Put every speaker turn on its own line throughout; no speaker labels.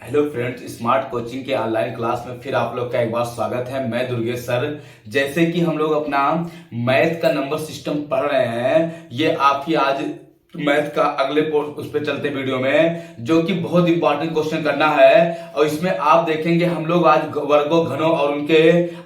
Hello friends, smart coaching के online class में फिर आप लोग का एक बार स्वागत है। मैं दुर्गेश सर। जैसे कि हम लोग अपना मैथ का नंबर सिस्टम पढ़ रहे हैं, ये आप ही आज मैथ का अगले उस पर चलते वीडियो में, जो कि बहुत इंपॉर्टेंट क्वेश्चन करना है। और इसमें आप देखेंगे हम लोग आज वर्गों, घनों और उनके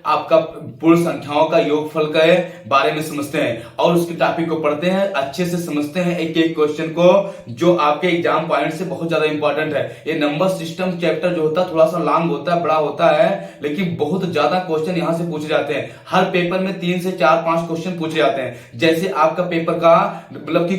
आपका पूर्ण संख्याओं का योगफल के बारे में समझते हैं और उसके टॉपिक को पढ़ते हैं, अच्छे से समझते हैं एक एक क्वेश्चन को, जो आपके एग्जाम पॉइंट से बहुत ज्यादा इंपॉर्टेंट है। ये नंबर सिस्टम चैप्टर जो होता है थोड़ा सा लॉन्ग होता है, बड़ा होता है, लेकिन बहुत ज्यादा क्वेश्चन यहाँ से पूछे जाते हैं। हर पेपर में 3 से 4-5 क्वेश्चन पूछे जाते हैं। जैसे आपका पेपर का मतलब की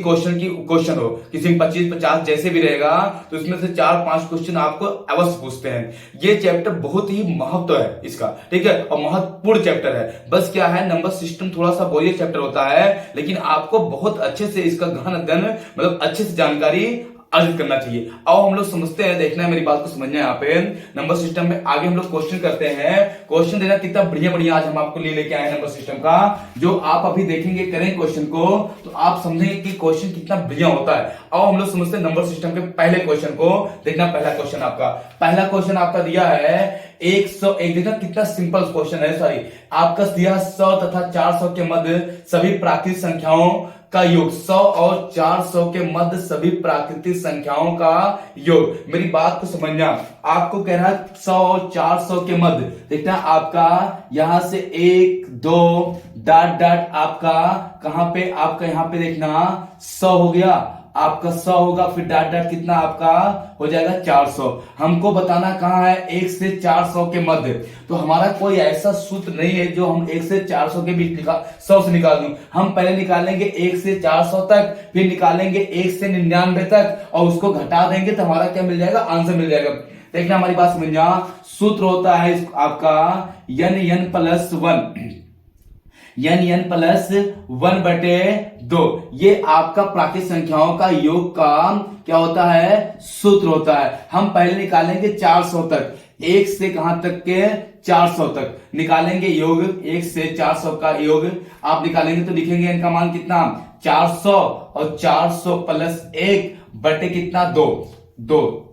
क्वेश्चन हो, किसी में 25-50 जैसे भी रहेगा, तो इसमें से 4-5 क्वेश्चन आपको अवश्य पूछते हैं। ये चैप्टर बहुत ही महत्व है इसका, ठीक है, और महत्वपूर्ण चैप्टर है। बस क्या है, नंबर सिस्टम थोड़ा सा बोरियत चैप्टर होता है, लेकिन आपको बहुत अच्छे से इसका गहन अध्ययन मतलब अच्छे से जानकारी अर्जित करना चाहिए। आओ हम लोग समझते हैं, देखना है मेरी बात को समझना है। यहाँ पे नंबर सिस्टम में आगे हम लोग क्वेश्चन करते हैं। क्वेश्चन देना कितना बढ़िया बढ़िया आज हम आपको लेके आए नंबर सिस्टम का, जो आप अभी देखेंगे करें क्वेश्चन को, तो आप समझेंगे कि क्वेश्चन कितना बढ़िया होता है। आओ हम लोग समझते हैं नंबर सिस्टम के पहले क्वेश्चन को। देखना पहला क्वेश्चन आपका दिया है 101। देखना कितना सिंपल क्वेश्चन है। सॉरी, आपका दिया 100 तथा 400 के मध्य सभी प्राकृतिक संख्याओं का योग। 100 और 400 के मध्य सभी प्राकृतिक संख्याओं का योग। मेरी बात को समझना, आपको कह रहा है 100 और 400 के मध्य। देखना आपका यहां से 1 2 डॉट डॉट आपका कहां पे, आपका यहां पे देखना 100 हो गया, आपका 100 होगा, फिर डॉट डॉट कितना आपका हो जाएगा 400। हमको बताना कहां है 1 से 400 के मध्य। तो हमारा कोई ऐसा सूत्र नहीं है जो हम 1 से 400 के बीच 100 से निकाल दूं। हम पहले निकालेंगे 1 से 400 तक, फिर निकालेंगे 1 से 99 तक, और उसको घटा देंगे तो हमारा क्या मिल जाएगा, आंसर मिल जाएगा। देखना हमारी बात समझना, सूत्र होता है आपका n प्लस 1, n प्लस 1/2। ये आपका प्राकृतिक संख्याओं का योग का क्या होता है, सूत्र होता है। हम पहले निकालेंगे 400 तक, 1 से कहां तक के 400 तक निकालेंगे योग। 1 से 400 का योग आप निकालेंगे तो लिखेंगे इनका मान कितना 400, और 400 प्लस 1 बटे कितना 2।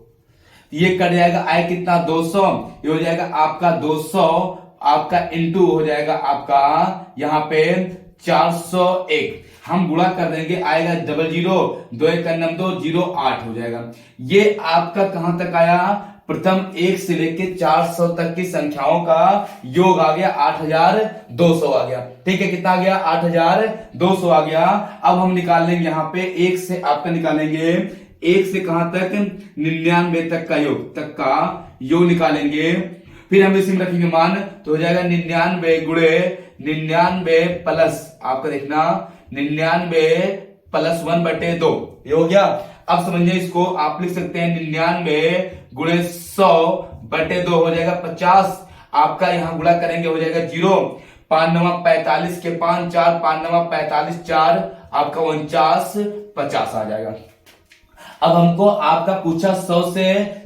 ये कट जाएगा, आए कितना 200, ये हो जाएगा आपका 200, आपका इंटू हो जाएगा आपका यहाँ पे 401। हम गुणा कर देंगे, आएगा 00, 2 1 2 0 8 हो जाएगा। ये आपका कहां तक आया, प्रथम 1 से लेके 400 तक की संख्याओं का योग आ गया 8200 आ गया। ठीक है, कितना आ गया 8200 आ गया। अब हम निकाल लेंगे यहाँ पे 1 से आपका निकालेंगे 1 से कहां तक 99 तक का योग निकालेंगे। फिर हम इसी में रखेंगे मान, तो हो जाएगा 99 गुणे 99 प्लस आपका देखना 99 प्लस 1/2, ये हो गया। अब समझिए इसको, आप लिख सकते हैं 99 गुणे 100/2 हो जाएगा 50। आपका यहां गुणा करेंगे हो जाएगा 0, 5 9 45 के 5 4, 5 9 45 4, आपका 49 50 आ जाएगा। अब हमको आपका पूछा 100 से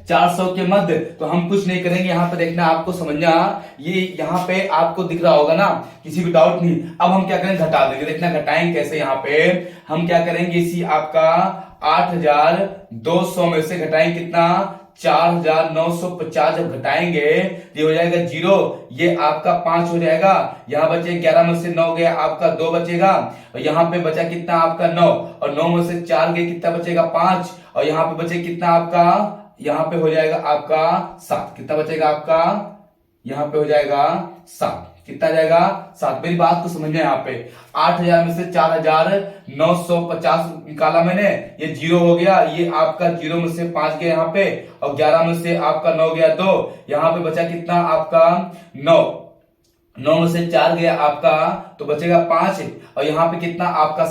400 के मध्य, तो हम कुछ नहीं करेंगे। यहाँ पे देखना, आपको समझना, ये यहाँ पे आपको दिख रहा होगा ना, किसी को डाउट नहीं। अब हम क्या करेंगे, घटा देंगे। देखना घटाएंगे कैसे, यहाँ पे हम क्या करेंगे, इसी आपका 8200 में से घटाएंगे कितना 4950। जब घटाएंगे ये हो जाएगा 0, ये आपका 5 हो जाएगा, यहां बचे 11 में से 9 गया आपका 2 बचेगा, और यहां पे बचा कितना आपका 9, और 9 में से 4 गए कितना बचेगा 5, और यहां पे बचे कितना आपका, यहां पे हो जाएगा आपका 7। कितना बचेगा आपका, यहां पे हो जाएगा 7। कितना जाएगा 7। मेरी बात को समझना है, यहाँ पे 8000 में से 4950 निकाला मैंने, ये 0 हो गया, ये आपका 0 में से 5 गया यहाँ पे, और 11 में से आपका 9 गया 2, यहाँ पे बचा कितना आपका 9 में से 4 गया आपका, तो बचेगा 5, और यहाँ पे कितना आपका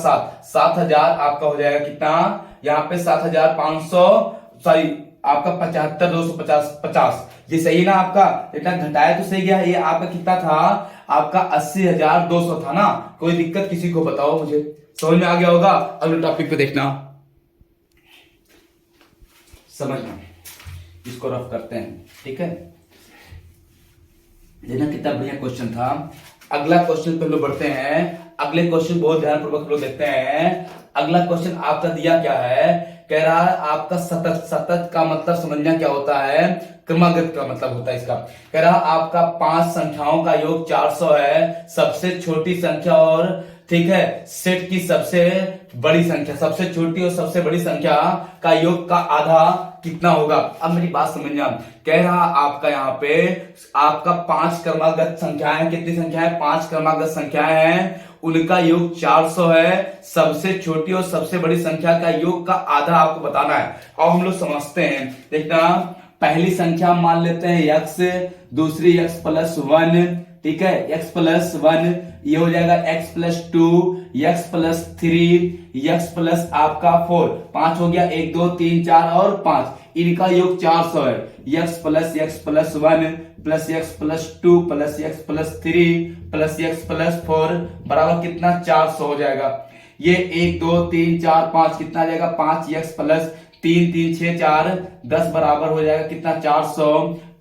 7000 आपका हो जाएगा कितना, यहाँ पे 7500, सॉरी आपका 75250। ये सही ना आपका, इतना घटाया तो सही गया। ये आपका कितना था, आपका 80200 था ना। कोई दिक्कत किसी को बताओ, मुझे समझ में आ गया होगा। अगले टॉपिक पे देखना, समझना, इसको रफ करते हैं, ठीक है। देखना कितना बढ़िया क्वेश्चन था। अगला क्वेश्चन पे लोग बढ़ते हैं। अगले क्वेश्चन बहुत ध्यानपूर्वक लोग देखते हैं। अगला क्वेश्चन आपका दिया क्या है कह रहा है आपका सतत, सतत का मतलब समझना क्या होता है, क्रमागत का मतलब होता है इसका। कह रहा आपका 5 संख्याओं का योग 400 है, सबसे छोटी संख्या और ठीक है सेट की सबसे बड़ी संख्या, सबसे छोटी और सबसे बड़ी संख्या का योग का आधा कितना होगा। अब मेरी बात समझना, कह रहा आपका यहाँ पे आपका 5 क्रमागत संख्याएं, कितनी संख्या है, 5 क्रमागत संख्याएं हैं, उनका योग 400 है, सबसे छोटी और सबसे बड़ी संख्या का योग का आधा आपको बताना है। अब हम लोग समझते हैं, देखना पहली संख्या मान लेते हैं x, दूसरी x प्लस 1, ठीक है x प्लस 1, ये हो जाएगा x plus 2, x plus 3, x plus आपका 4, 5 हो गया, 1 2 3 4 और 5, इनका योग 400 है। x plus 1 plus x plus 2 plus x plus 3 plus x plus 4 बराबर कितना 400 हो जाएगा। ये 1 2 3 4 5 कितना आ जाएगा 5x प्लस 3 3 6 4 10 बराबर हो जाएगा कितना 400।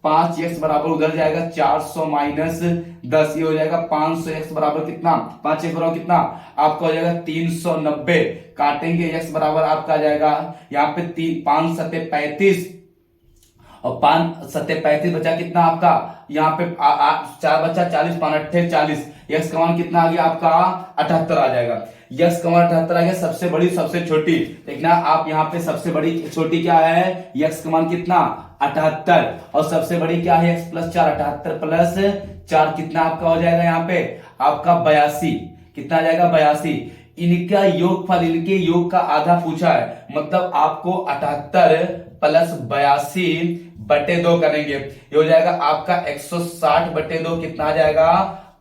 5x बराबर उधर जाएगा 400 माइनस 10, ये हो जाएगा 500x बराबर कितना, 5x बराबर कितना आपका हो जाएगा 390, काटेंगे x बराबर आपका आ जाएगा यहाँ पे 5 सत्ते 35 और 5 सत्ते 35 बचा कितना आपका यहाँ पे 4 बचा 40, 5 अट्ठे 40, x का मान कितना आ गया आपका 78 आ जाएगा। यक्स का मान 78 आ गया, सबसे बड़ी सबसे छोटी देखना आप यहाँ पे सबसे बड़ी छोटी क्या है, यक्स का मान कितना 78 और सबसे बड़ी क्या है x प्लस 4, 78 प्लस 4 कितना आपका हो जाएगा यहाँ पे आपका 82, कितना आ जाएगा 82। इनका योगफल, इनके योग का आधा पूछा है, मतलब आपको 78 प्लस 82 बटे 2 करेंगे, ये हो जाएगा आपका 160 बटे 2 कितना आ जाएगा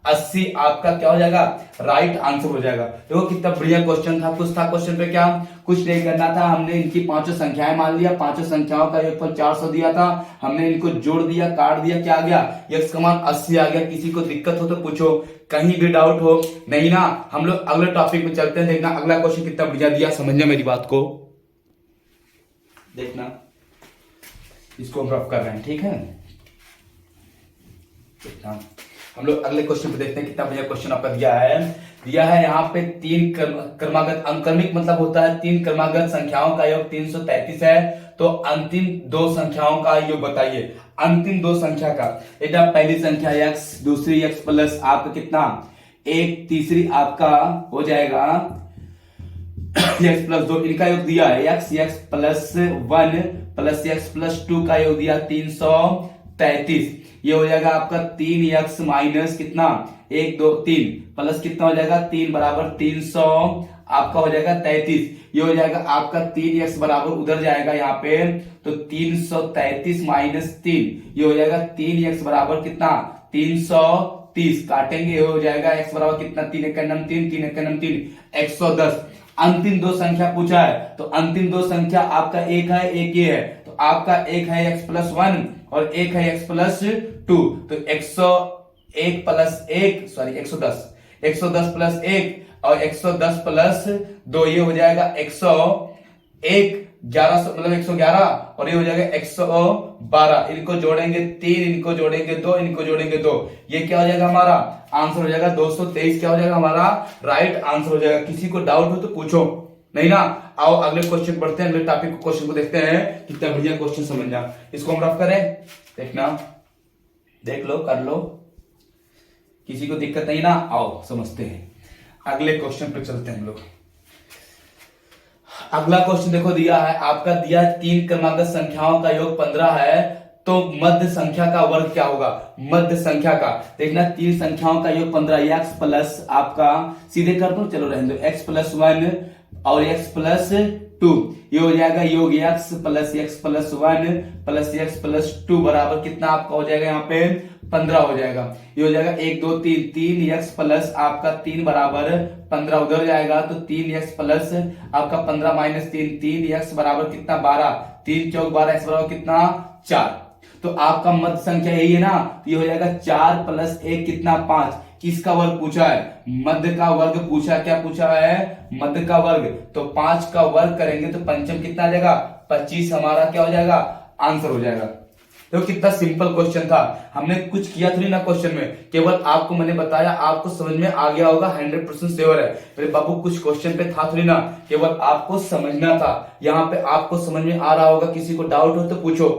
80, आपका क्या हो जाएगा राइट आंसर हो जाएगा। देखो कितना बढ़िया क्वेश्चन था, कुछ था क्वेश्चन पे क्या कुछ नहीं करना था, हमने इनकी पांचों संख्याएं मान लिया, पांचों संख्याओं का योगफल 400 दिया था, हमने इनको जोड़ दिया काट दिया, क्या आ गया x का मान 80 आ गया। किसी को दिक्कत हो तो पूछो, कहीं भी डाउट हो नहीं ना, हम लोग अगले टॉपिक में चलते हैं। देखना अगला क्वेश्चन कितना बढ़िया दिया, समझना मेरी बात को, देखना इसको हम रफ कर रहे हैं, ठीक है। देखना हम लोग अगले क्वेश्चन पे देखते हैं कितना बढ़िया क्वेश्चन आपका दिया है यहाँ पे 3 क्रमागत, अंक्रमिक मतलब होता है 3 क्रमागत संख्याओं का योग 333 है, तो अंतिम 2 संख्याओं का योग बताइए। अंतिम 2 संख्या का, बेटा पहली संख्या x, दूसरी x प्लस आपका कितना 1, तीसरी आपका हो जाएगा x प्लस 2, इनका योग दिया है x plus 1 plus x plus 2 का योग दिया 333, ये हो जाएगा आपका 3x माइनस कितना 1 2 3 प्लस कितना हो जाएगा 3 बराबर 300 आपका हो जाएगा 33, ये हो जाएगा आपका 3x बराबर उधर जाएगा यहाँ पे, तो 333 माइनस 3 ये हो जाएगा 3x बराबर कितना 330, काटेंगे ये हो जाएगा x बराबर कितना 3 एक 3 3 एक 3 110। अंतिम 2 संख्या पूछा है, तो अंतिम 2 संख्या आपका एक है एक ये है, तो आपका एक है x प्लस 1 और एक है x प्लस 2, तो 101 प्लस 1 सॉरी 110 प्लस 1 और 110 प्लस 2, ये हो जाएगा 101 1100 मतलब 111 और ये हो जाएगा 112, इनको जोड़ेंगे 3, इनको जोड़ेंगे 2, इनको जोड़ेंगे 2, ये क्या हो जाएगा हमारा आंसर हो जाएगा 223, क्या हो जाएगा हमारा राइट आंसर हो जाएगा। किसी को डाउट हो तो पूछो, नहीं ना। आओ अगले क्वेश्चन पढ़ते हैं, अगले टॉपिक को क्वेश्चन को देखते हैं, कितना बढ़िया क्वेश्चन समझना। इसको हम रफ करें, देखना देख लो कर लो, किसी को दिक्कत नहीं ना। आओ समझते हैं, अगले क्वेश्चन पे चलते हैं हम लोग। अगला क्वेश्चन देखो दिया है आपका, दिया 3 क्रमागत संख्याओं का योग 15 है, तो मध्य संख्या का वर्ग क्या होगा। मध्य संख्या का देखना 3 संख्याओं का योग 15, x प्लस आपका सीधे कर दो, चलो रहने दो, x प्लस 1 और x प्लस 2, ये हो जाएगा योग x plus 1 plus x plus 2 बराबर कितना आपका हो जाएगा यहाँ पे 15 हो जाएगा। ये हो जाएगा 1 2 3 3x प्लस आपका 3 बराबर 15 उधर जाएगा, तो 3x प्लस आपका 15 माइनस 3x बराबर कितना 12, 3 चौक 12, x बराबर कितना 4, तो आपका मध्य संख्या यही है ना, तो ये हो जाएगा 4 प्लस 1 कितना 5। किसका वर्ग पूछा है, मध्य का वर्ग पूछा, क्या पूछा है मध्य का वर्ग, तो 5 का वर्ग करेंगे तो पंचम कितना आ जाएगा 25, हमारा क्या हो जाएगा आंसर हो जाएगा। देखो कितना सिंपल क्वेश्चन था, हमने कुछ किया थोड़ी ना क्वेश्चन में, केवल आपको मैंने बताया, आपको समझ में आ गया होगा 100% श्योर है। मेरे बाबू कुछ क्वेश्चन पे था थोड़ी ना, केवल आपको समझना था। यहाँ पे आपको समझ में आ रहा होगा, किसी को डाउट हो तो पूछो,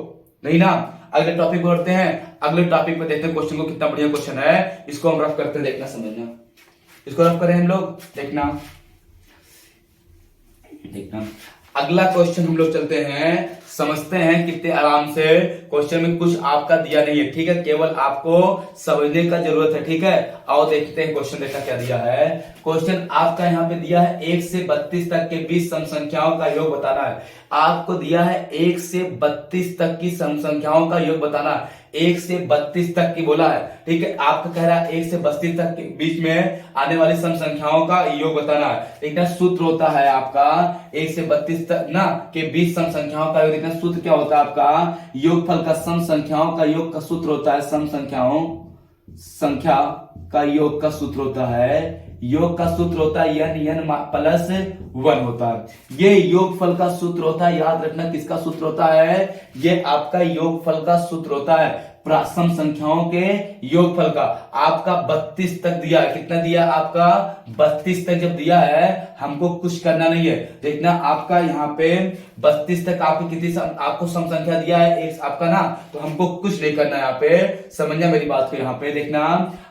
नहीं ना। अगले टॉपिक पे बढ़ते हैं, अगले टॉपिक पे देखते हैं क्वेश्चन को, कितना बढ़िया क्वेश्चन है, इसको हम रफ करते हैं, देखना समझना। इसको रफ करें हम लोग, देखना देखना। अगला क्वेश्चन हम लोग चलते हैं, समझते हैं कितने आराम से। क्वेश्चन में कुछ आपका दिया नहीं है, ठीक है, केवल आपको समझने का जरूरत है, ठीक है। आओ देखते हैं क्वेश्चन, देखा क्या दिया है। क्वेश्चन आपका यहाँ पे दिया है 1 से 32 तक के बीच सम संख्याओं का योग बताना है। आपको दिया है 1 से 32 तक की सम संख्याओं का योग बताना है, 1 से 32 तक की बोला है, ठीक है। आपका कह रहा है 1 से 32 तक के बीच में आने वाली सम संख्याओं का योग बताना है। देखना सूत्र होता है आपका 1 से 32 तक ना के बीच सम संख्याओं का योग। देखना सूत्र क्या होता है आपका, योगफल का सम संख्याओं का योग का सूत्र होता है, सम संख्या का योग का सूत्र होता है, योग का सूत्र होता है n प्लस 1 होता है। ये योगफल का सूत्र होता है, याद रखना किसका सूत्र होता है, ये आपका योगफल का सूत्र होता है, सम संख्याओं के योगफल का। आपका 32 तक दिया है, कितना दिया आपका 32 तक जब दिया है, हमको कुछ करना नहीं है। देखना आपका यहाँ पे 32 तक आपको कितनी आपको सम संख्या दिया है एक आपका ना, तो हमको कुछ नहीं करना है यहाँ पे, समझना मेरी बात को। यहाँ पे देखना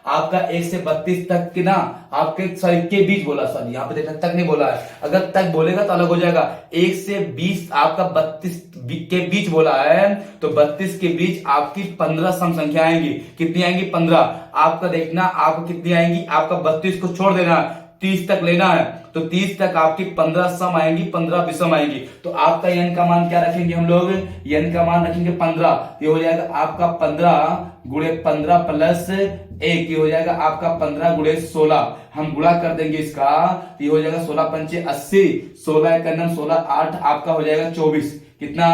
आपका 1 से 32 तक की ना, आपके सॉरी के बीच बोला, सॉरी यहाँ पे देखना तक नहीं बोला है, अगर तक बोलेगा तो अलग हो जाएगा। 1 से 20 आपका 32 के बीच बोला है, तो 32 के बीच आपकी 15 सम संख्या आएंगी। कितनी आएंगी 15। आपका देखना आपको कितनी आएंगी, आपका 32 को छोड़ देना, 30 तक लेना है, तो 30 तक आपकी 15 सम आएंगी, 15 विषम आएंगी। तो आपका n का मान क्या रखेंगे हम लोग, n का मान रखेंगे 15। ये हो जाएगा आपका 15 गुणे 15 प्लस 1, ये हो जाएगा आपका 15 गुणे 16। हम गुणा कर देंगे इसका, ये हो जाएगा 16 पंचे 80, 16 एक 16 8, आपका हो जाएगा 24। कितना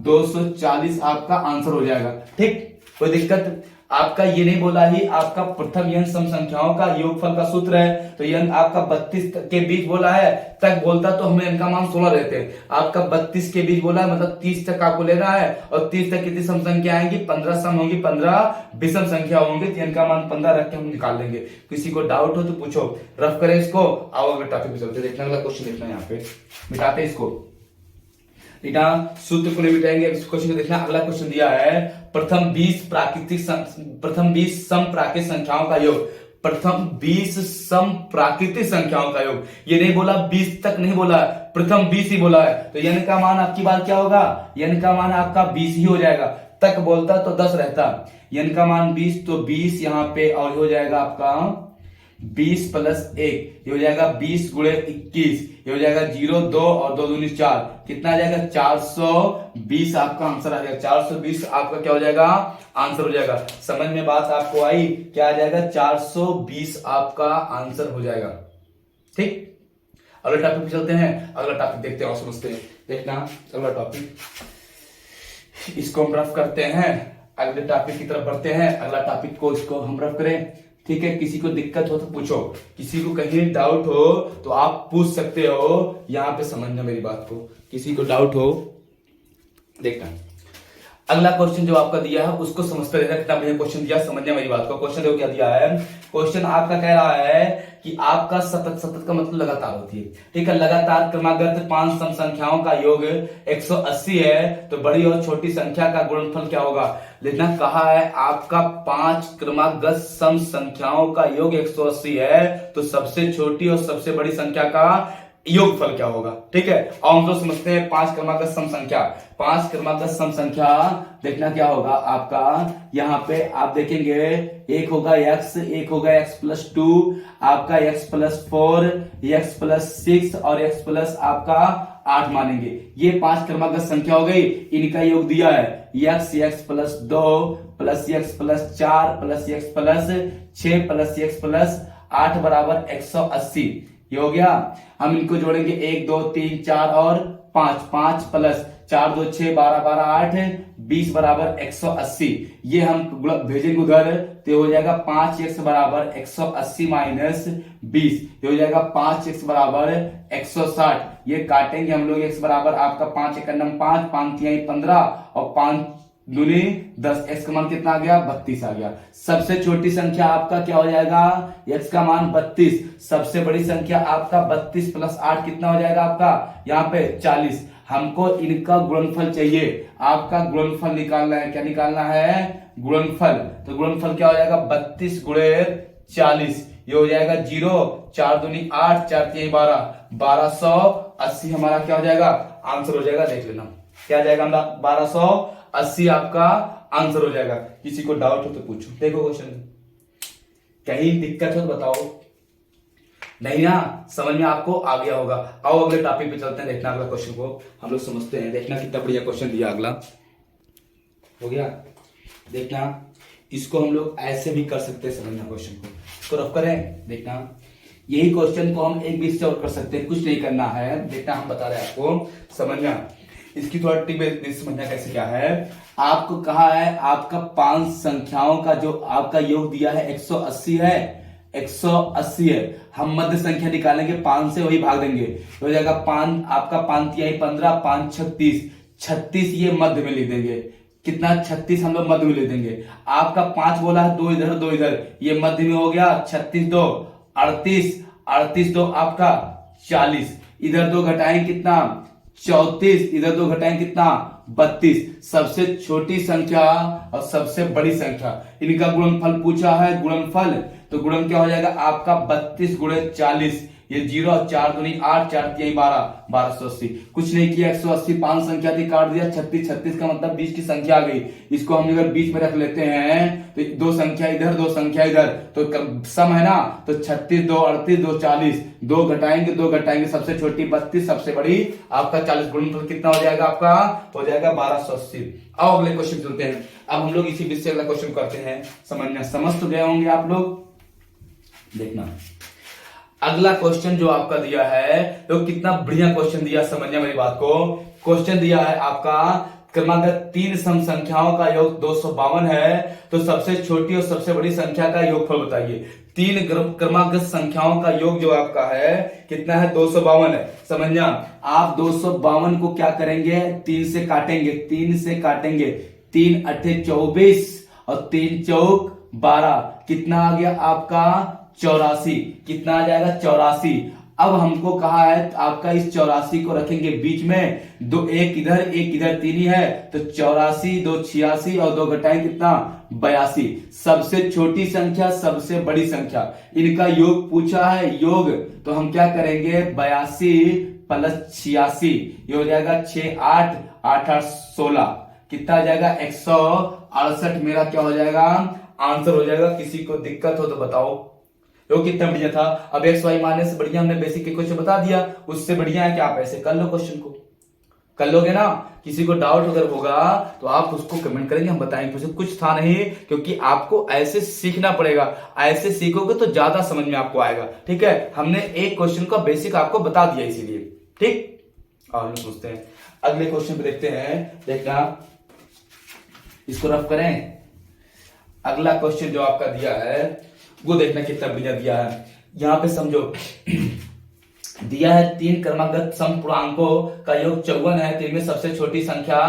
240 आपका आंसर हो जाएगा, ठीक। कोई दिक्कत, आपका ये नहीं बोला ही, आपका प्रथम n सम संख्याओं का योगफल का सूत्र है, तो n आपका 32 के बीच बोला है, तक बोलता तो हमें n का मान 16 रहते। आपका 32 के बीच बोला है, मतलब 30 तक आपको लेना है, और 30 तक कितनी सम संख्या आएंगी, 15 सम होंगी, 15 विषम संख्या होंगी, तो n का मान 15 रख के हम निकाल देंगे। किसी को डाउट हो तो पूछो, रफ करें इसको। आओ अगले टॉपिक पे चलते, देखना अगला क्वेश्चन देखना, यहाँ पे मिटाते इसको, बेटा सूत्र को नहीं मिटाएंगे। इस क्वेश्चन को देखना, अगला क्वेश्चन दिया है प्रथम 20 सम प्राकृतिक संख्याओं का योग, प्रथम 20 सम प्राकृतिक संख्याओं का योग। ये नहीं बोला 20 तक नहीं बोला, प्रथम 20 ही बोला है, तो n का मान आपकी बात क्या होगा, n का मान आपका 20 ही हो जाएगा। तक बोलता तो 10 रहता, n का मान 20, तो 20 यहाँ पे, और हो जाएगा आपका 20 प्लस 1, ये हो जाएगा 20 गुणे 21, ये हो जाएगा 0 2 और 2 दूनी 4, कितना आ जाएगा 420 आपका आंसर आ जाएगा। 420 आपका क्या हो जाएगा, आंसर हो जाएगा। समझ में बात आपको आई, क्या आ जाएगा 420 आपका आंसर हो जाएगा, ठीक। अगले टॉपिक पे चलते हैं, अगला टॉपिक देखते हैं और समझते हैं। देखना अगला टॉपिक, इसको हम रफ करते हैं, अगले टॉपिक की तरफ बढ़ते हैं। अगला टॉपिक को इसको हम रफ करें, ठीक है। किसी को दिक्कत हो तो पूछो, किसी को कहीं डाउट हो तो आप पूछ सकते हो, यहाँ पे समझना मेरी बात को। किसी को डाउट हो, देखना अगला क्वेश्चन जो आपका दिया है उसको समझते रहना, कितना बढ़िया क्वेश्चन दिया, समझना मेरी बात को। क्वेश्चन देखो क्या दिया है, क्वेश्चन आपका कह रहा है कि आपका सतत, सतत का मतलब लगातार होती है, ठीक है। लगातार क्रमागत 5 सम संख्याओं का योग 180 है, तो बड़ी और छोटी संख्या का गुणनफल क्या होगा। लेकिन कहा है आपका 5 क्रमागत सम संख्याओं का योग 180 है, तो सबसे छोटी और सबसे बड़ी संख्या का योगफल क्या होगा, ठीक है। और हम लोग समझते हैं 5 क्रमागत सम संख्या, 5 क्रमागत सम संख्या देखना क्या होगा आपका, यहाँ पे आप देखेंगे एक होगा x, एक होगा x प्लस 2, आपका x प्लस 4, x प्लस 6 और x प्लस आपका 8 मानेंगे। ये 5 क्रमागत संख्या हो गई, इनका योग दिया है x plus 2 plus x plus 4 plus x plus 6 plus x plus 8 बराबर 180। ये हो गया। हम इनको जोड़ेंगे 1 2 3 4 और 5, 5 प्लस 4 2 6 12 12 8 20 बराबर 180। ये हम भेजेंगे उधर, तो हो जाएगा 5x बराबर 180 माइनस 20, ये हो जाएगा 5x बराबर 160। ये काटेंगे हम लोग, x बराबर आपका 5 1 5, 5 3 15 और 5 दूनी 10, x का मान कितना आ गया 32 आ गया। सबसे छोटी संख्या आपका क्या हो जाएगा, x का मान 32। सबसे बड़ी संख्या आपका 32 + 8 कितना हो जाएगा आपका यहाँ पे 40। हमको इनका गुणनफल चाहिए, आपका गुणनफल निकालना है। क्या निकालना है, गुणनफल। तो गुणनफल क्या हो जाएगा 32 × 40, ये हो जाएगा 0, 4 दूनी 8, 4 3 12, 1280 हमारा क्या हो जाएगा आंसर हो जाएगा। देख लेना क्या जाएगा हमारा 1280 आपका आंसर हो जाएगा। किसी को डाउट हो तो पूछो। देखो क्वेश्चन, कहीं दिक्कत हो तो बताओ, नहीं ना समझ में आपको आ गया होगा। आओ अगले टॉपिक पे चलते हैं। देखना अगला क्वेश्चन को हम लोग समझते हैं। देखना कितना बढ़िया क्वेश्चन दिया। अगला हो गया, देखना इसको हम लोग ऐसे भी कर सकते हैं। समझना क्वेश्चन को, इसको रफ करें। देखना यही क्वेश्चन को हम एक भी से और कर सकते हैं, कुछ नहीं करना है। देखना हम बता रहे हैं आपको, समझना इसकी थोड़ा टिप समझना कैसे क्या है। आपको कहा है आपका 5 संख्याओं का जो आपका योग दिया है 180 है, 180 है। हम मध्य संख्या निकालेंगे 5 से, वही भाग देंगे तो हो जाएगा 5 आपका 5 तिहाई 15, 5 36, 36 ये मध्य में लिख देंगे। कितना 36 हम लोग मध्य में लिख देंगे। आपका 5 बोला है, 2 इधर 2 इधर, ये मध्य में हो गया 36 2 38, 38 2 आपका 40, इधर 2 घटाएं कितना 34, इधर 2 घटाएं कितना 32। सबसे छोटी संख्या और सबसे बड़ी संख्या इनका गुणनफल पूछा है। गुणनफल तो गुणन क्या हो जाएगा आपका 32 × 40, ये 0, 4 दूनी 8, 4 तिहाई 12, 1280। कुछ नहीं किया, 180 5 संख्या थी काट दिया, 36, 36 का मतलब 20 की संख्या आ गई। इसको हम अगर बीच में रख लेते हैं तो 2 संख्या इधर 2 संख्या इधर, तो सम है ना, तो 36 2 38 2 40, 2 घटाएंगे 2 घटाएंगे, सबसे छोटी 32, सबसे बड़ी आपका 40। गुणनफल कितना हो जाएगा आपका हो जाएगा 1280। आओ अगले क्वेश्चन चलते हैं। अब हम लोग इसी बीच से अगला क्वेश्चन करते हैं। समझना समझ तो गए होंगे आप लोग। देखना अगला क्वेश्चन जो आपका दिया है तो कितना बढ़िया क्वेश्चन दिया, समझना मेरी बात को। क्वेश्चन दिया है आपका क्रमागत 3 सम संख्याओं का योग 252 है, तो सबसे छोटी और सबसे बड़ी संख्या का योगफल बताइए। 3 क्रमागत संख्याओं का योग जो आपका है कितना है 252 है। समझना आप 252 को क्या करेंगे 3 से काटेंगे, 3 से काटेंगे, 3 8 24 और 3 चौक 12, कितना आ गया आपका 84। कितना आ जाएगा 84। अब हमको कहा है आपका इस 84 को रखेंगे बीच में, दो एक इधर 3 ही है, तो 84 2 86 और 2 घटाएं कितना 82। सबसे छोटी संख्या सबसे बड़ी संख्या इनका योग पूछा है। योग तो हम क्या करेंगे 82 + 86, ये हो जाएगा 6 8 8 8 16, कितना आ जाएगा 168 मेरा क्या हो जाएगा आंसर हो जाएगा। किसी को दिक्कत हो तो बताओ। यो कितना बढ़िया था। अब एक्स वाई मानने से बढ़िया हमने बेसिक के क्वेश्चन बता दिया, उससे बढ़िया है कि आप ऐसे कर लो, क्वेश्चन को कर लोगे ना। किसी को डाउट अगर होगा तो आप उसको कमेंट करेंगे, हम बताएंगे। कुछ था नहीं, क्योंकि आपको ऐसे सीखना पड़ेगा। ऐसे सीखोगे तो ज्यादा समझ में आपको आएगा। ठीक है, हमने एक क्वेश्चन का बेसिक आपको बता दिया इसीलिए। ठीक, और हम सोचते हैं अगले क्वेश्चन पे देखते हैं। देखना इसको रफ करें। अगला क्वेश्चन जो आपका दिया है वो देखना कितना बढ़िया दिया है। यहां पे समझो दिया है 3 क्रमागत सम पूर्णांकों का योग 54 है, तो इनमें सबसे छोटी संख्या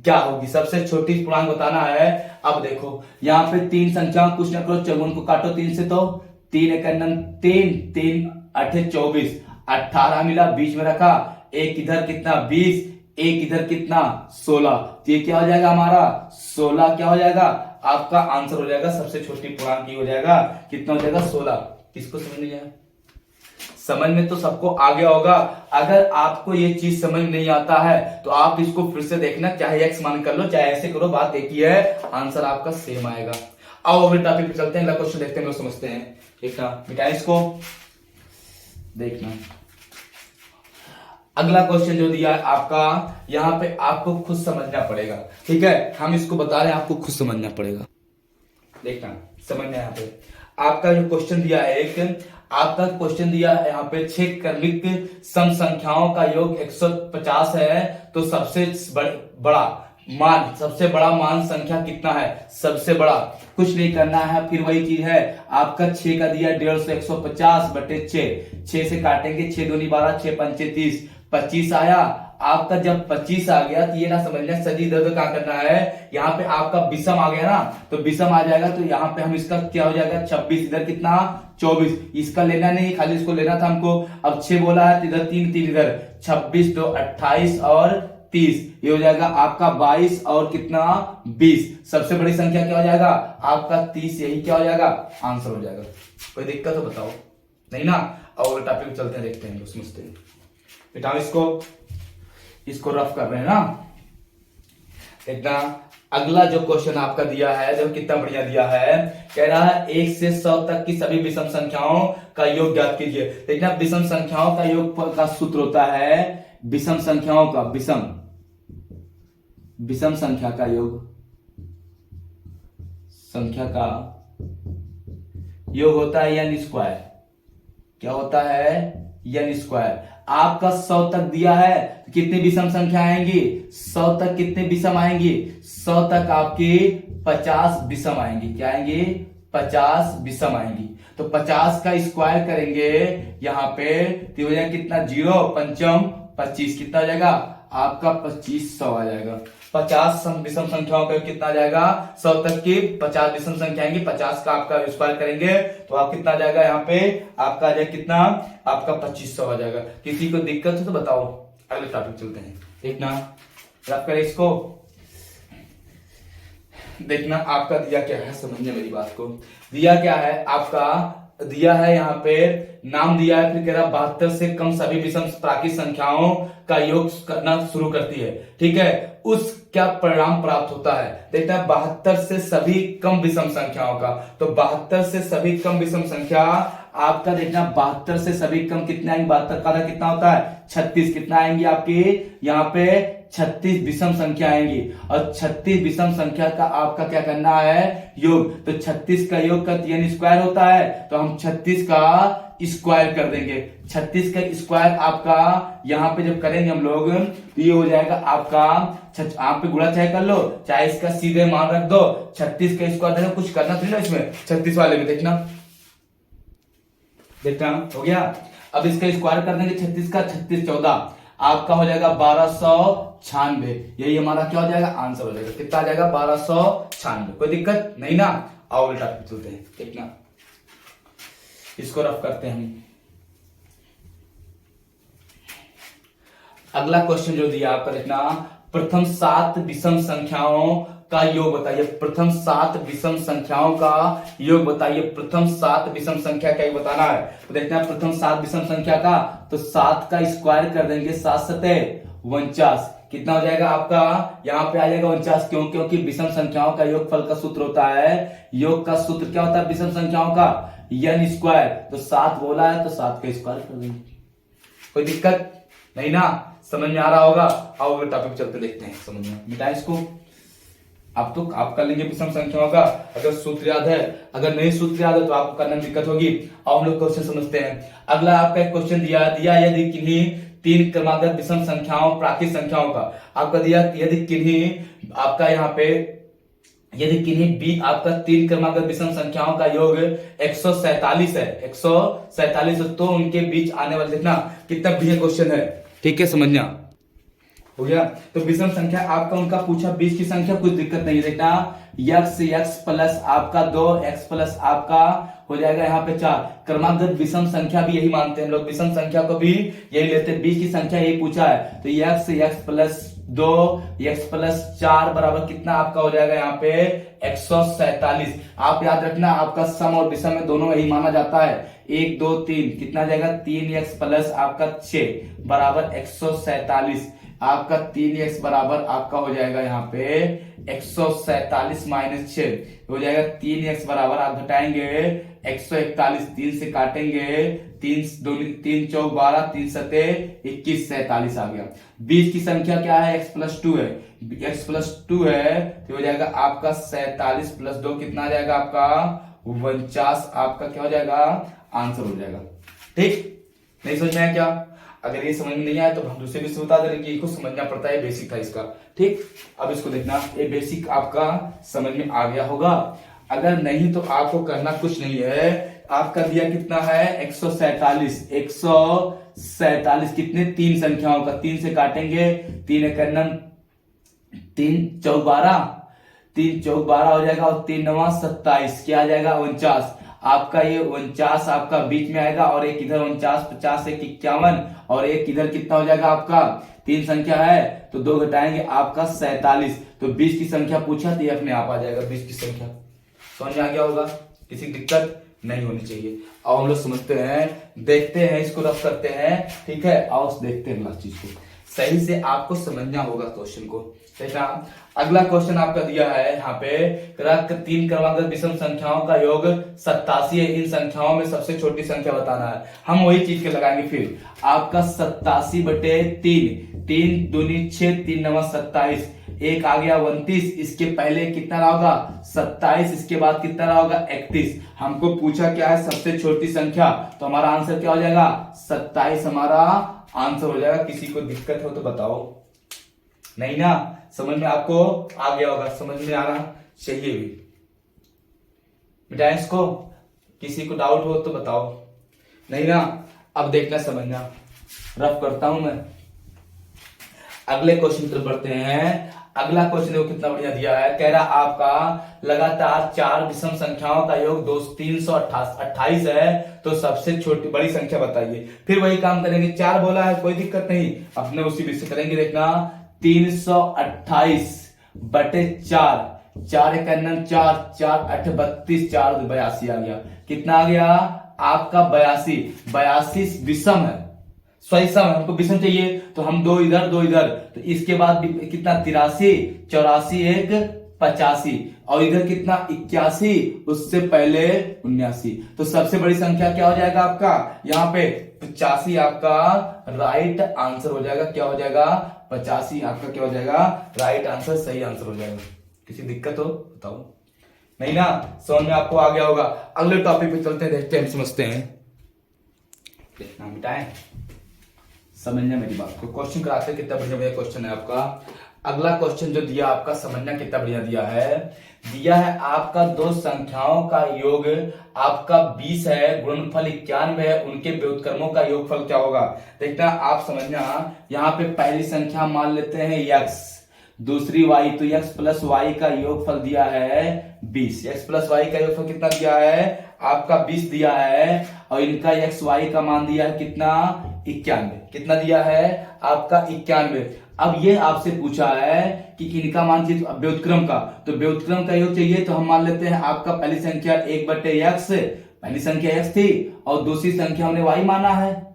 क्या होगी, सबसे छोटी पूर्णांक बताना है। अब देखो यहाँ पे 3 संख्याओं कुछ ना करो, 54 को काटो 3 से, तो 3 1 3 3 8 24, 18 मिला, बीच में रखा, एक इधर कितना 20, एक इधर कितना 16, तो ये क्या हो जाएगा हमारा 16 क्या हो जाएगा आपका आंसर हो जाएगा। सबसे छोटी पूर्णांक की हो जाएगा कितना हो जाएगा 16। किसको समझ नहीं आया? समझ में तो सबको आ गया होगा। अगर आपको ये चीज समझ नहीं आता है तो आप इसको फिर से देखना, चाहे एक्स मान कर लो चाहे ऐसे करो, बात एक ही है, आंसर आपका सेम आएगा। आओ अगले टॉपिक पे चलते हैं, अगला क्वेश्चन देखते हैं, लोग समझते हैं। देखना मिटाए इसको। देखना अगला क्वेश्चन जो दिया है आपका, यहां पे आपको खुद समझना पड़ेगा। ठीक है, हम इसको बता रहे हैं, आपको खुद समझना पड़ेगा। देखना समझना, यहाँ पे आपका जो क्वेश्चन दिया है, एक आपका क्वेश्चन दिया है यहाँ पे 6 क्रमिक सम संख्याओं का योग 150 है, तो सबसे बड़ा मान संख्या कितना है, सबसे बड़ा। कुछ नहीं करना है, फिर वही चीज है आपका 6 का दिया 150, 150 बटे 6, 6 से काटेंगे, 6 दूनी 12, 6 पंचे 30, 25 आया। आपका जब 25 आ गया तो ये ना समझना सदी इधर उधर क्या करना है, यहाँ पे आपका विषम आ गया ना, तो विषम आ जाएगा तो यहाँ पे हम इसका क्या हो जाएगा 26, इधर कितना 24, इसका लेना नहीं, खाली इसको लेना था हमको। अब 6 बोला है तो इधर 3 3 इधर 26 2 28 और 30, ये हो जाएगा आपका 22 और कितना 20। सबसे बड़ी संख्या क्या हो जाएगा आपका 30, यही क्या हो जाएगा आंसर हो जाएगा। कोई दिक्कत हो बताओ, नहीं ना। और टॉपिक चलते हैं, देखते हैं, समझते हैं। बेटा इसको रफ कर रहे हैं ना। देखना अगला जो क्वेश्चन आपका दिया है, देखो कितना बढ़िया दिया है। कह रहा है 1 से 100 तक की सभी विषम संख्याओं का योग ज्ञात कीजिए। देखना विषम संख्याओं का योग का सूत्र होता है, विषम संख्याओं का विषम संख्या का योग होता है n स्क्वायर। क्या होता है n स्क्वायर। आपका 100 तक दिया है तो कितनी विषम संख्या आएंगी, 100 तक कितने विषम आएंगी, 100 तक आपकी 50 विषम आएंगी। क्या आएंगी 50 विषम आएंगी। तो 50 का स्क्वायर करेंगे यहाँ पे तो हो जाएगा कितना 0 पंचम 25, कितना हो जाएगा आपका 2500 आ जाएगा। 50 विषम संख्याओं का कितना आ जाएगा, 100 तक की 50 विषम संख्या आएंगी, 50 का आपका स्क्वायर करेंगे तो आप कितना आ जाएगा यहाँ पे आपका आ जाएगा कितना आपका 2500 आ जाएगा। किसी को दिक्कत हो तो बताओ, अगले टॉपिक चलते हैं। देखना रब करें इसको। देखना आपका दिया क्या है, समझिए मेरी बात को। दिया क्या है आपका, दिया है यहाँ पे नाम दिया है, फिर कह रहा 72 से कम सभी विषम प्राकृत संख्याओं का योग करना शुरू करती है। ठीक है, उस क्या परिणाम प्राप्त होता है। देखना 72 से सभी कम विषम संख्याओं का, तो 72 से सभी कम विषम संख्या आपका देखना 72 से सभी कम कितने आएंगे, 72 का कितना होता है 36, कितना आएंगे आपकी यहाँ पे 36 विषम संख्या आएंगी। और 36 विषम संख्या का आपका क्या करना है योग, तो 36 का योग का n स्क्वायर होता है, तो हम 36 का स्क्वायर कर देंगे। 36 का स्क्वायर आपका यहाँ पे जब करेंगे हम लोग तो ये हो जाएगा आपका, आप पे गुणा चाहे कर लो चाहे इसका सीधे मान रख दो। 36 का स्क्वायर देखो, कुछ करना थोड़ी ना इसमें, 36 वाले में देखना हो गया। अब इसका स्क्वायर कर देंगे 36 का, 36 14 आपका हो जाएगा 1296, यही हमारा क्या हो जाएगा आंसर हो जाएगा। कितना आ जाएगा 1296। कोई दिक्कत नहीं ना। और उल्टा चलते हैं, देखना इसको रफ करते हैं हम। अगला क्वेश्चन जो दिया आपका देखना, प्रथम 7 विषम संख्याओं का योग बताइए। प्रथम 7 विषम संख्याओं का योग बताइए। प्रथम 7 विषम संख्या का योग बताना है। तो देखते हैं प्रथम 7 विषम संख्या का, तो 7 का स्क्वायर कर देंगे, 7 सते 49, कितना हो जाएगा आपका यहाँ पे आ जाएगा 49। क्यों, क्योंकि विषम संख्याओं का योगफल का सूत्र होता है, योग का सूत्र क्या होता है विषम संख्याओं का n स्क्वायर। तो 7 बोला है तो 7 का स्क्वायर कर देंगे। कोई दिक्कत नहीं ना, समझ में आ रहा होगा। आओ टॉपिक चलते देखते हैं, समझ में मिटाए इसको। अब तो आप कर लेंगे विषम संख्याओं का, अगर सूत्र याद है, अगर नहीं सूत्र याद है तो आपको करने में दिक्कत होगी। अब हम लोग क्वेश्चन समझते हैं। अगला आपका एक क्वेश्चन दिया यदि किन्हीं 3 क्रमागत विषम संख्याओं प्राकृत संख्याओं का आपका दिया, यदि किन्हीं आपका यहाँ पे यदि किन्हीं भी आपका 3 क्रमागत विषम संख्याओं का योग 147 है, 147 तो उनके बीच आने वाले देखना कितना बढ़िया क्वेश्चन है। ठीक है, समझना हो गया। तो विषम संख्या आपका उनका पूछा 20 की संख्या, कुछ दिक्कत नहीं। देखना x प्लस आपका 2 x प्लस आपका हो जाएगा यहाँ पे 4। क्रमागत विषम संख्या भी यही मानते हैं हम लोग, विषम संख्या को भी यही लेते हैं। 20 की संख्या यही पूछा है, तो x प्लस 2 x प्लस 4 बराबर कितना आपका हो जाएगा यहाँ पे 147। आप याद रखना आपका सम और विषम में दोनों यही माना जाता है। 1 2 3 कितना जाएगा 3x प्लस आपका 6 बराबर 147। आपका 3x बराबर आपका हो जाएगा यहाँ पे 147 माइनस 6 हो जाएगा 3x बराबर आप घटाएंगे 141, 3 से काटेंगे 3 चौक 12, 3 सते 21, 47 आ गया। 20 की संख्या क्या है x प्लस 2 है, x प्लस 2 है तो हो जाएगा आपका 47 प्लस 2 कितना आ जाएगा आपका 49। आपका क्या हो जाएगा आंसर हो जाएगा। ठीक, नहीं समझ में आया क्या? अगर ये समझ में नहीं आया तो हम दूसरे भी से बता दे रहे कि इसको समझना पड़ता है, बेसिक था इसका। ठीक, अब इसको देखना, ये बेसिक आपका समझ में आ गया होगा। अगर नहीं तो आपको करना कुछ नहीं है, आपका दिया कितना है 147। 147 कितने 3 संख्याओं का 3 से काटेंगे, 3 एक 3 चौक 12, 3 चौक 12 हो जाएगा और 3 9 27, क्या आ जाएगा 49। आपका ये 49 आपका बीच में आएगा और एक इधर 49, 50 एक 51 और एक इधर कितना हो जाएगा आपका 3 संख्या है तो 2 घटाएंगे आपका 47। तो 20 की संख्या पूछा तो ये अपने आप आ जाएगा 20 की संख्या। समझ में आ गया होगा, किसी दिक्कत नहीं होनी चाहिए। अब हम लोग समझते हैं, देखते हैं, इसको रफ करते हैं, ठीक है। आओ देखते हैं लास्ट चीज को, सही से आपको समझना होगा क्वेश्चन को। देखना अगला क्वेश्चन आपका दिया है यहाँ पे 3 क्रमांक विषम संख्याओं का योग 87 है, इन संख्याओं में सबसे छोटी संख्या बताना है। हम वही चीज के लगाएंगे फिर आपका 87/3, 3 दूनी 6, 3 9 27, एक आ गया 29, इसके पहले कितना रहा होगा 27, इसके बाद कितना रहा होगा 31। हमको पूछा क्या है सबसे छोटी संख्या, तो हमारा आंसर क्या हो जाएगा 27 हमारा आंसर हो जाएगा। किसी को दिक्कत हो तो बताओ, नहीं ना, समझ में आपको आ गया होगा, समझ में आना चाहिए भी। मिटाएं इसको, किसी को डाउट हो तो बताओ, नहीं ना। अब देखना समझना, रफ करता हूं मैं। अगले क्वेश्चन पर बढ़ते हैं। अगला क्वेश्चन देखो कितना बढ़िया दिया है, कह रहा आपका लगातार 4 विषम संख्याओं का योग 328 है, तो सबसे छोटी बड़ी संख्या बताइए। फिर वही काम करेंगे, 4 बोला है कोई दिक्कत नहीं, अपने उसी बीच से करेंगे। देखना 328/4, 4 एक 4, 4 8 32, 4 82 आ गया। कितना आ गया आपका 82 विषम है, सही सम हमको विषम चाहिए तो हम 2 इधर 2 इधर, तो इसके बाद कितना 83, 84 एक 85 और इधर कितना 81, उससे पहले 79। तो सबसे बड़ी संख्या क्या हो जाएगा आपका यहाँ पे 85 आपका राइट आंसर हो जाएगा। क्या हो जाएगा 85 आपका क्या हो जाएगा राइट आंसर, सही आंसर हो जाएगा। किसी दिक्कत हो बताओ, नहीं ना, समझ में आपको आ गया होगा। अगले टॉपिक पे चलते हैं, देखते हैं, समझते हैं। देखना मिटाएं, समझना मेरी बात को। क्वेश्चन कराते कितना बढ़िया बढ़िया क्वेश्चन है आपका। अगला क्वेश्चन जो दिया आपका, समझना कितना बढ़िया दिया है आपका 2 संख्याओं का योग आपका 20 है, गुणनफल 91 है, उनके व्युत्क्रमों का योगफल क्या होगा। देखना आप समझना, यहाँ पे पहली संख्या मान लेते हैं x, दूसरी y, तो x प्लस वाई का योगफल दिया है 20। x प्लस वाई का योगफल कितना दिया है आपका 20 दिया है, और इनका x y का मान दिया है कितना 91। कितना दिया है आपका 91। अब ये आपसे पूछा है कि इनका मान चाहिए व्युत्क्रम का, तो व्युत्क्रम का योग चाहिए, तो हम मान लेते हैं आपका पहली संख्या 1/x, पहली संख्या x थी और दूसरी संख्या हमने y माना है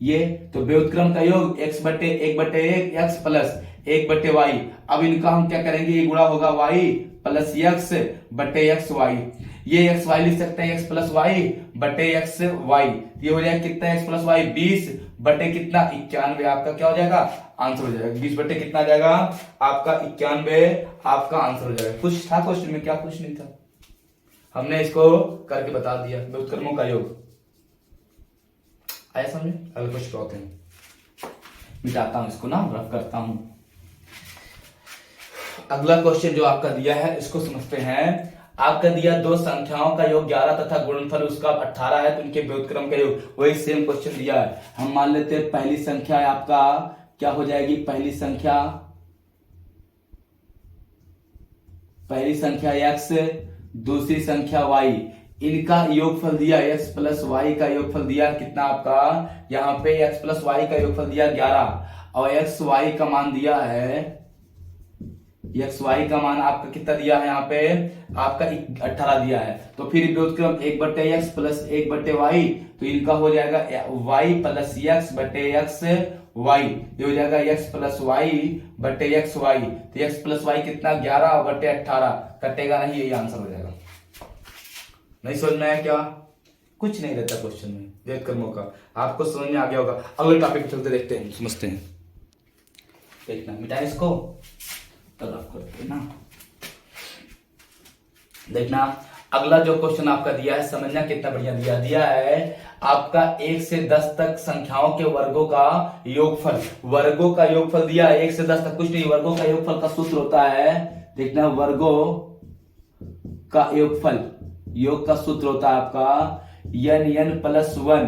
ये, तो व्युत्क्रम का योग x/1 x प्लस 1/y। अब इनका हम क्या करेंगे, ये गुणा होगा y प्लस x/x y, ये x y लिख सकते हैं x प्लस वाई बटे x y, ये हो जाएगा कितना x प्लस वाई 20 बटे कितना 91, आपका क्या हो जाएगा आंसर हो जाएगा 20 बटे कितना जाएगा आपका 91 आपका आंसर हो जाएगा। कुछ था क्वेश्चन में, क्या कुछ नहीं था, हमने इसको करके बता दिया व्युत्क्रमों का योग। आया समझ, अगले क्वेश्चन होते हैं, मिटाता हूं इसको ना, रफ करता हूं। अगला क्वेश्चन जो आपका दिया है इसको समझते हैं। आपका दिया 2 संख्याओं का योग 11 तथा गुणनफल उसका 18 है, तो उनके व्युत्क्रम का योग, वही सेम क्वेश्चन दिया है। हम मान लेते हैं पहली संख्या है आपका क्या हो जाएगी, पहली संख्या x, दूसरी संख्या y, इनका योगफल दिया x प्लस वाई का योगफल दिया कितना आपका, यहाँ पे x प्लस वाई का योगफल दिया 11 और x y का मान दिया है, एक्स वाई का मान आपका कितना दिया है यहाँ पे आपका 18 दिया है। तो फिर व्युत्क्रम 1/x प्लस 1/y, तो इनका हो जाएगा y प्लस x बटे x y, ये हो जाएगा x प्लस y बटे x y, तो x प्लस y कितना 11 बटे 18, कटेगा नहीं, यही आंसर हो जाएगा। नहीं समझ में आया क्या, कुछ नहीं रहता क्वेश्चन में व्युत्क्रमों का, आपको समझ में आ गया होगा। अगले टॉपिक चलते देखते हैं, समझते हैं। देखना मिटाए इसको, करते ना। देखना अगला जो क्वेश्चन आपका दिया है, समझना कितना बढ़िया दिया है आपका 1 से 10 तक संख्याओं के वर्गों का योगफल, वर्गों का योगफल दिया है 1 से 10 तक, कुछ नहीं, वर्गों का योगफल का सूत्र होता है, देखना वर्गों का योगफल योग का सूत्र होता है आपका n+1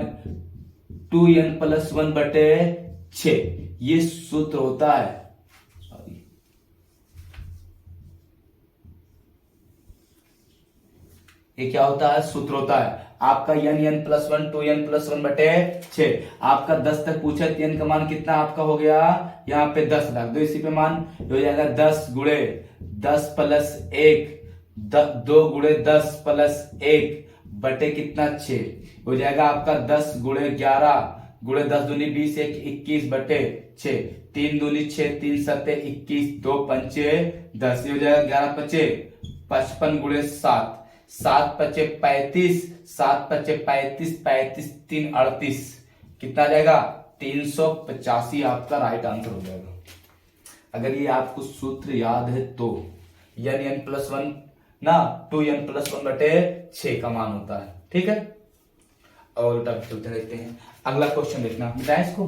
2n+1 बटे 6, ये सूत्र होता है। ये क्या होता है? सूत्र होता है आपका n+1 2n+1 बटे 6। आपका 10 तक पूछा, n का मान कितना आपका हो गया? यहाँ पे 10 रख दो, इसी पे मान हो जाएगा 10 गुणे 10 प्लस 1, 2 गुणे 10 प्लस 1 बटे कितना? 6 हो जाएगा आपका 10 गुणे 11 गुणे 10 दूनी 20 1 21 बटे 6, 3 दूनी 6 3 7 21 2 पंचे 10, ये हो जाएगा 11 पचे 55 गुणे 7 7 पचे 35 7 पचे 35 35 3 38, कितना जाएगा? 385 आपका राइट आंसर हो जाएगा। अगर ये आपको सूत्र याद है तो n+1 ना 2n+1 बटे 6 का मान होता है, ठीक है। और चलते देखते हैं अगला क्वेश्चन। देखना मिटाएं इसको,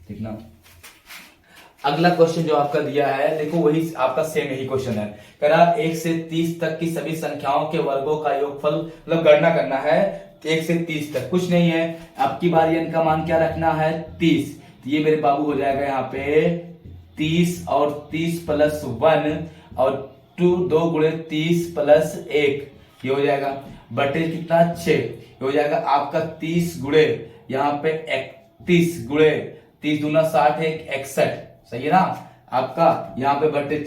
देखना अगला क्वेश्चन जो आपका दिया है, देखो वही आपका सेम यही क्वेश्चन है। कह रहा 1 से 30 तक की सभी संख्याओं के वर्गों का योगफल, मतलब गणना करना है 1 से 30 तक, कुछ नहीं है। अब की बार n का मान क्या रखना है? 30। तो ये मेरे बाबू हो जाएगा यहाँ पे 30 और 30 प्लस 1 और 2 गुणे 30 प्लस 1, ये हो जाएगा बटे कितना? 6 हो जाएगा आपका 30 गुणे यहाँ पे 31 गुणे 30 दूना 60 है 61, सही है ना आपका। यहाँ पे बटे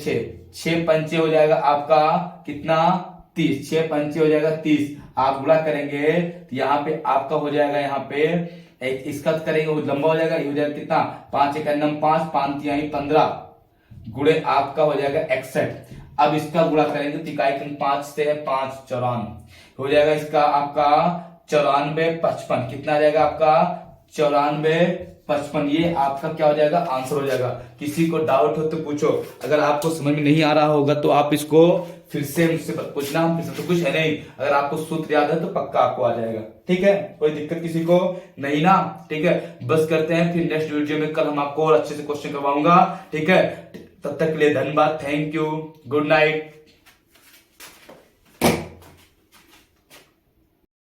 6 पंचे हो जाएगा आपका कितना? 30, 6 पंचे हो जाएगा 30। आप गुणा करेंगे तो यहाँ पे आपका हो जाएगा, यहाँ पे एक इसका करेंगे वो लंबा हो जाएगा, ये हो जाएगा कितना? 5 1 9 5 5 3 15 गुणे आपका हो जाएगा 61। अब इसका गुणा करेंगे तो इकाई 5 से है 5 94 हो जाएगा इसका आपका 94 55, कितना आ जाएगा आपका? 94 55, ये आपका क्या हो जाएगा? आंसर हो जाएगा। किसी को डाउट हो तो पूछो, अगर आपको समझ में नहीं आ रहा होगा तो आप इसको फिर से मुझसे पूछना, फिर से तो कुछ है नहीं। अगर आपको सूत्र याद है तो पक्का आपको आ जाएगा, ठीक है। कोई दिक्कत किसी को नहीं ना, ठीक है। बस करते हैं, फिर नेक्स्ट वीडियो में कल हम आपको और अच्छे से क्वेश्चन करवाऊंगा, ठीक है। तब तक के लिए धन्यवाद, थैंक यू, गुड नाइट।